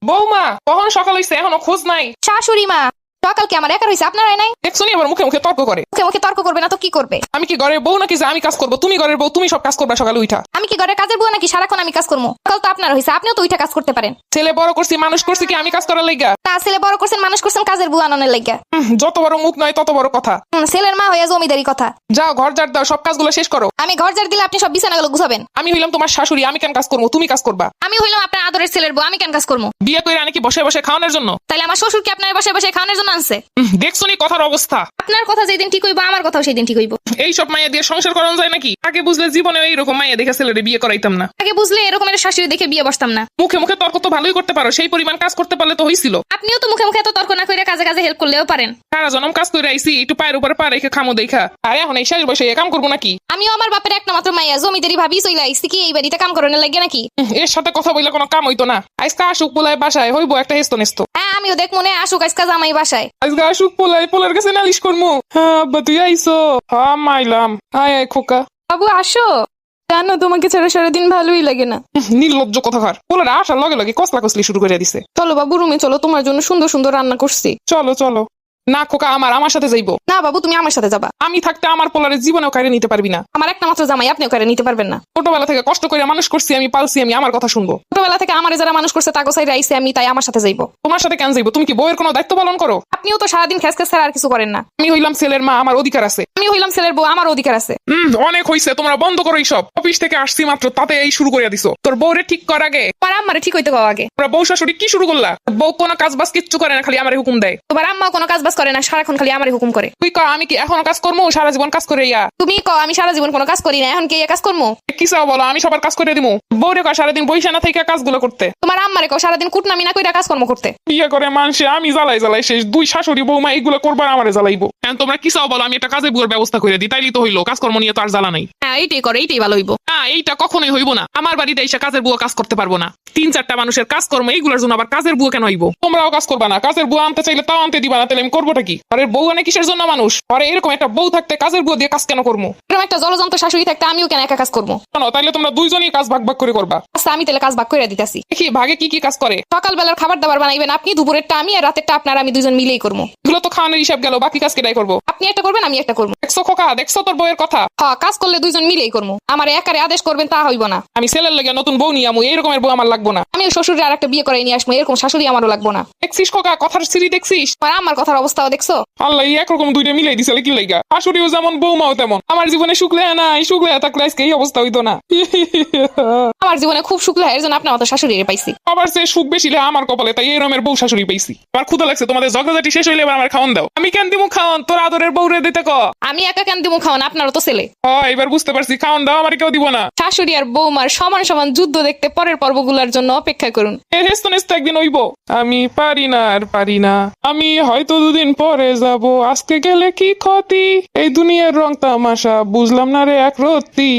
বৌমা কখন সকাল হইছে এখনো খোঁজ নাই? শাশুড়ি মা, সকালকে আমার একার হয়েছে, আপনারাই নাই? দেখছো নি আবার মুখে মুখে তর্ক করে। মুখে মুখে তর্ক করবে না তো কি করবে? আমি কি ঘরের বউ নাকি যে আমি কাজ করবো? তুমি ঘরের বউ, তুমি সব কাজ করবা সকালে উঠা। আমি কি ঘরের কাজের বুয়া নাকি সারাক্ষণ আমি কাজ করবো? সকাল তো আপনার হয়েছে, আপনিও তো উঠা কাজ করতে পারেন। ছেলে বড় করছি মানুষ করছি কি আমি কাজ করার লাইগা? তা ছেলে বড় করছেন মানুষ করছেন কাজের বুয়া আনানোর লাগিয়া। যত বড় মুখ নয় তত বড় কথা। ছেলের মা হয়ে জমিদারি কথা। যাও ঘর ঝাড় দাও, সব কাজগুলো শেষ করো। আমি ঘর ঝাড় দিলে আপনি সব বিছানাগুলো গুছাবেন। আমি হইলাম তোমার শাশুড়ি, আমি কেন কাজ করবো? তুমি কাজ করবা। আমি হইলাম আপনার আদরের ছেলের বউ, আমি কেন কাজ করবো? বিয়ে করে নাকি বসে বসে খাওয়ানোর জন্য? তাইলে আমার শ্বশুর কি আপনার বসে বসে খাওয়ানোর জন্য আনছে? দেখছো নি কথার অবস্থা? আপনার কথা যেদিন ঠিক হইব আমার কথাও সেদিন ঠিক হইব। এই সব মাইয়া দিয়ে সংসার করানো যায় নাকি? আগে বুঝলে জীবনে এইরকম মাইয়া দেখে ছেলেরে বিয়ে করাইতাম না। আগে বুঝলে এরকমের শাশুড়ি দেখে বিয়ে বসতাম না। মুখে মুখে তর্ক তো ভালোই করতে পারো, সেই পরিমাণ কাজ করতে পারলে তো হইছিল। আপনিও তো মুখে মুখে এত তর্ক না করে কাজে কাজে হেল্প করলেও পারেন। সারা জনম কাজ করে আইসি, একটু পায়ের উপরে পা রেখে খামো দেখা। আর এখন এই শেষ বসে কাম করবো নাকি? আমিও আমার বাপের একটা মাত্র মাইয়া, জমিদারি ভাবি চইলা আইছি কি এই বাড়িতে কাম করানোর লাগে নাকি? এর সাথে কথা বললে কোনো কাম হইতো না। আজকে আসুক পোলায় বাসায় হইবো একটা হেস্ত নেস্ত। হ্যাঁ আমিও দেখ মনে আসুক আজকা জামাই বাসায়। আজকে আসুক পোলার কাছে নালিশ করমু। হ্যাঁ আব্বা তুই আইসো? হ্যাঁ মাইলাম। আয় আয় খোকা। বাবু আসো, জানো তোমাকে ছাড়া সারাদিন ভালোই লাগে না। নির্লজ্জ কথাকার। পোলার আসার লগে লগে কসলা কসলি শুরু করে দিছে। চলো বাবু রুমে চলো, তোমার জন্য সুন্দর সুন্দর রান্না করছি। চলো চলো। না খোকা আমার সাথে যাইবো। না বাবু তুমি আমার সাথে যাবা। আমি থাকতে আমার পোলারের জীবনেও কারে নিতে পারবি না। আমার একটা মাত্র জামাই, আপনিও কারে নিতে পারবেন না। ছোটবেলা থেকে কষ্ট করে মানুষ করছি, আমি পালছি, আমি আমার কথা শুনবো। ছোটবেলা থেকে আমার যারা মানুষ করছে তাগো সাইড আইছে, আমি তাই আমার সাথে যাইবো। তোমার সাথে কেন যাইবো? তুমি কি বউয়ের কোনো দায়িত্ব পালন করো? আপনিও তো সারাদিন খেস খেস ছাড়া আর কিছু করেন না। আমি হইলাম ছেলের মা, আমার অধিকার আছে। আমি হইলাম ছেলের বউ, আমার অধিকার আছে। অনেক হইছে, তোমরা বন্ধ করো এইসব। অফিস থেকে আসছি মাত্র তাতে এই শুরু করে দিছো। তোর বউরে ঠিক কর আগে। তোমার আম্মারে ঠিক হইতে কও আগে। তোমরা বউ শাশুড়ি কি শুরু করলা? বউ কোনো কাজ বাজ কিচ্ছু করে না, খালি আমারে হুকুম দেয়। তোমার আম্মা কোনো কাজ বাজ করে না, সারাক্ষণ খালি আমারে হুকুম করে। তুই ক আমি কি এখনো কাজ করবো? সারা জীবন কাজ করে ইয়া। তুমি কও আমি সারা জীবন কোনো কাজ করি না, এখন কি এই কাজ করবো? কি চাও বলো? আমি সবার কাজ করে দিবো। বউরে কয় সারাদিন বইসা না থেকে কাজগুলো করতে। তোমার আম্মারে কও সারাদিন কুটনামি না কইরা কাজকর্ম করতে। বিয়ে করে মানুষে আমি জ্বালাই জ্বালাই শেষ। দুই শাশুড়ি বৌমা এইগুলো করবার আমারে জ্বালাইবো। তোমরা কি চাও বলো? আমি একটা কাজে বুয়ার ব্যবস্থা করে দিই, তাইলে তো হইলো। কাজকর্ম নিয়ে তো আর জ্বালা নাই। হ্যাঁ এইটাই করে, এইটাই ভালো হইব। না এইটা কখনোই হইব না। আমার বাড়িতে এসে কাজের বুয়া কাজ করতে পারবো না। 3-4টা মানুষের কাজকর্ম, এইগুলোর জন্য আবার কাজের বুয়া কেন হইব? তোমরাও কাজ করবা না? কাজের বুয়া আনতে চাইলে তাও আনতে দিবা না, তাহলে আমি করবোটা কি? আরে বউ আনে কিসের জন্য মানুষ? আরে এরকম একটা বউ থাকতে কাজের বুয়া দিয়ে কাজ কেন করবো? এরকম একটা জলযন্ত্র শাশুড়ি থাকতে আমিও কেন একা কাজ করবো? শোনো, তাইলে তোমরা দুইজনই কাজ ভাগ ভাগ করে করবা। আচ্ছা আমি তাহলে কাজ ভাগ করে দিতেছি। দেখি ভাগে কি কি কাজ করে। সকালবেলার খাবার দাবার বানাইবেন আপনি, দুপুরেরটা আমি, আর রাতেরটা আপনার, আমি দুজন মিলেই করবো। এগুলো তো খাওয়ানোর হিসাব গেল, বাকি কাজ কেটাই করবো? আপনি একটা করবেন আমি একটা করবো। দেখছো খোকা, দেখছো তোর বউয়ের কথা? হ্যাঁ কাজ করলে দুইজন মিলেই করবো। আমার একারে আদেশ করবেন তা হইব না। আমি ছেলের লেগে নতুন বউ নিয়ে আমু, এইরকমের বউ আমার লাগবো না। আমি শ্বশুরের আর একটা বিয়ে করে নিয়ে আসবো, এরকম শাশুড়ি আমারও লাগবো না। দেখছিস খোকা, কথার সিঁড়ি দেখছিস? আর আমার কথার অবস্থাও দেখছো? আল্লাহ একরকম দুইটা মিলাই দিছে কি লাইগা? শাশুড়িও যেমন বৌমাও তেমন। আমার জীবনে শুক্লে নাই, শুক্লে থাকলে আজকে এই অবস্থা হইতো না। আমার জীবনে খুব সুখ লাগে, এর জন্য আপনার মতো শাশুড়ি পাইছি। আবার সে সুখ বেশি আমার কপালে, তাই এই রমের বউ শাশুড়ি পাইছি। আমার ক্ষুধা লাগছে, তোমাদের ঝগড়াঝাটি শেষ হইলে এবার আমার খাওয়ান দাও। আমি কেন দিমু খাওয়ান? তোর আদরের বউরে দিতে ক। আমি একা কেন দিমু খাওয়ান? আপনারও তো ছেলে। এবার বুঝতে পারছি, খাওয়ান দাও, আমার কেউ দিব না। শাশুড়ি আর বৌমার সমান সমান যুদ্ধ দেখতে পরের পর্বগুলোর জন্য অপেক্ষা করুন। এর হেস্ত নেস্ত একদিন হইব। আমি পারি না আর পারি না, আমি হয়তো দুদিন পরে যাব। আজকে গেলে কি ক্ষতি? এই দুনিয়ার রং তামাশা বুঝলাম না রে এক রত্তি।